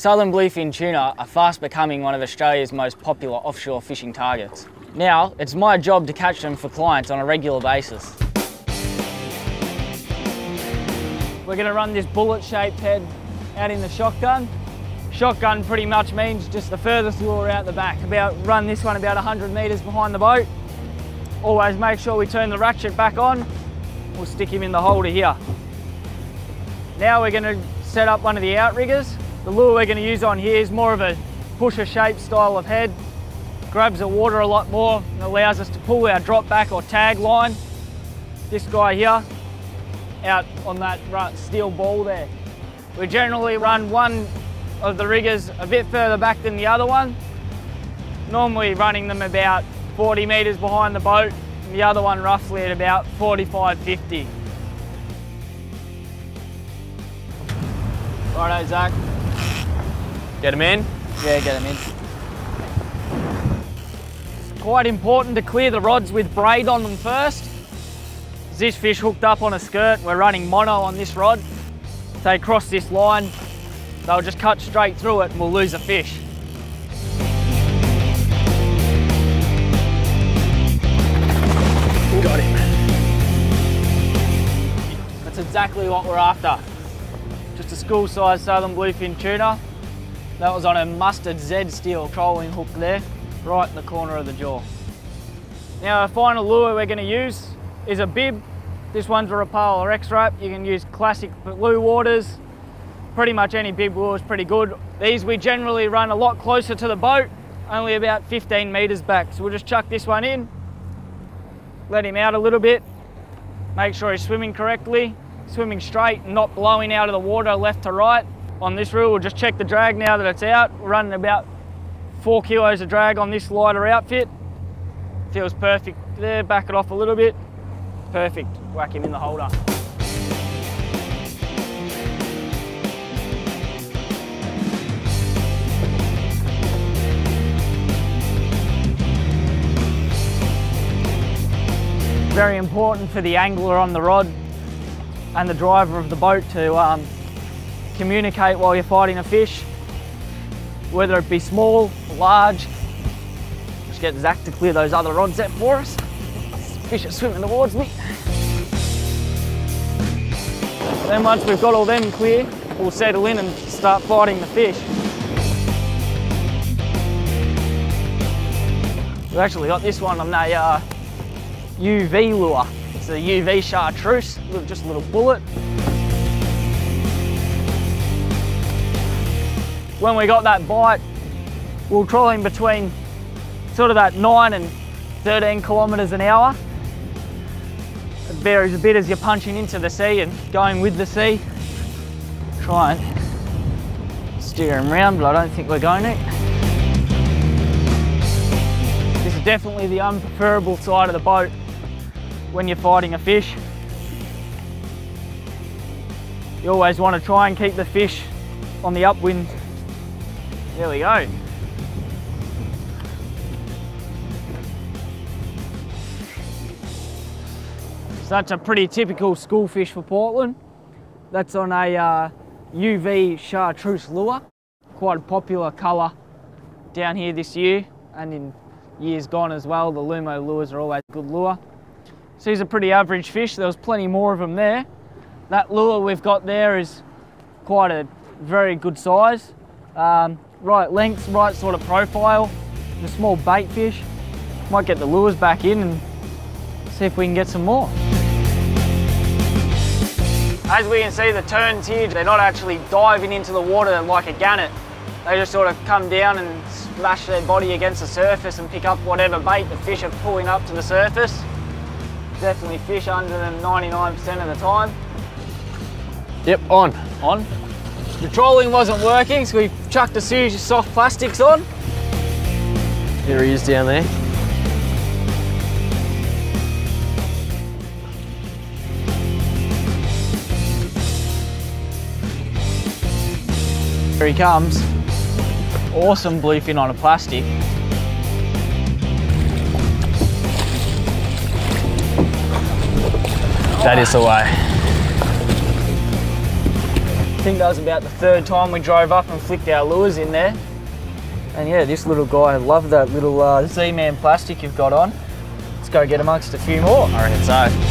Southern bluefin tuna are fast becoming one of Australia's most popular offshore fishing targets. Now, it's my job to catch them for clients on a regular basis. We're going to run this bullet-shaped head out in the shotgun. Shotgun pretty much means just the furthest lure out the back. Run this one about 100 metres behind the boat. Always make sure we turn the ratchet back on. We'll stick him in the holder here. Now we're going to set up one of the outriggers. The lure we're going to use on here is more of a pusher shaped style of head. Grabs the water a lot more and allows us to pull our drop back or tag line. This guy here, out on that steel ball there. We generally run one of the riggers a bit further back than the other one. Normally running them about 40 metres behind the boat, and the other one roughly at about 45, 50. Righto, Zach. Get him in? Yeah, get him in. It's quite important to clear the rods with braid on them first. This fish hooked up on a skirt, we're running mono on this rod. If they cross this line, they'll just cut straight through it and we'll lose a fish. Got him. That's exactly what we're after. Just a school-sized southern bluefin tuna. That was on a mustard Z steel trolling hook there, right in the corner of the jaw. Now our final lure we're going to use is a bib. This one's a Rapala or X-Wrap. You can use classic blue waters. Pretty much any bib lure is pretty good. These we generally run a lot closer to the boat, only about 15 metres back. So we'll just chuck this one in, let him out a little bit, make sure he's swimming correctly, swimming straight and not blowing out of the water left to right. On this reel, we'll just check the drag now that it's out. We're running about 4 kilos of drag on this lighter outfit. Feels perfect there, back it off a little bit. Perfect, whack him in the holder. Very important for the angler on the rod and the driver of the boat to communicate while you're fighting a fish, whether it be small, large. Just get Zach to clear those other rods out for us. Fish are swimming towards me. Then once we've got all them clear, we'll settle in and start fighting the fish. We've actually got this one on a UV lure. It's a UV chartreuse, just a little bullet. When we got that bite, we'll trolling between sort of that 9 and 13 kilometres an hour. It varies a bit as you're punching into the sea and going with the sea. Try and steer him round, but I don't think we're going to. This is definitely the unpreferable side of the boat when you're fighting a fish. You always want to try and keep the fish on the upwind. There we go. So that's a pretty typical school fish for Portland. That's on a UV chartreuse lure. Quite a popular colour down here this year and in years gone as well. The Lumo lures are always a good lure. So these are pretty average fish. There was plenty more of them there. That lure we've got there is quite a very good size. Right length, right sort of profile. The small bait fish. Might get the lures back in and see if we can get some more. As we can see, the terns here, they're not actually diving into the water like a gannet. They just sort of come down and smash their body against the surface and pick up whatever bait the fish are pulling up to the surface. Definitely fish under them 99% of the time. Yep, on. On. The trolling wasn't working, so we chucked a series of soft plastics on. There he is down there. Here he comes. Awesome bluefin on a plastic. That is the way. I think that was about the third time we drove up and flicked our lures in there. And yeah, this little guy, I love that little Z-Man plastic you've got on. Let's go get amongst a few more. I reckon so.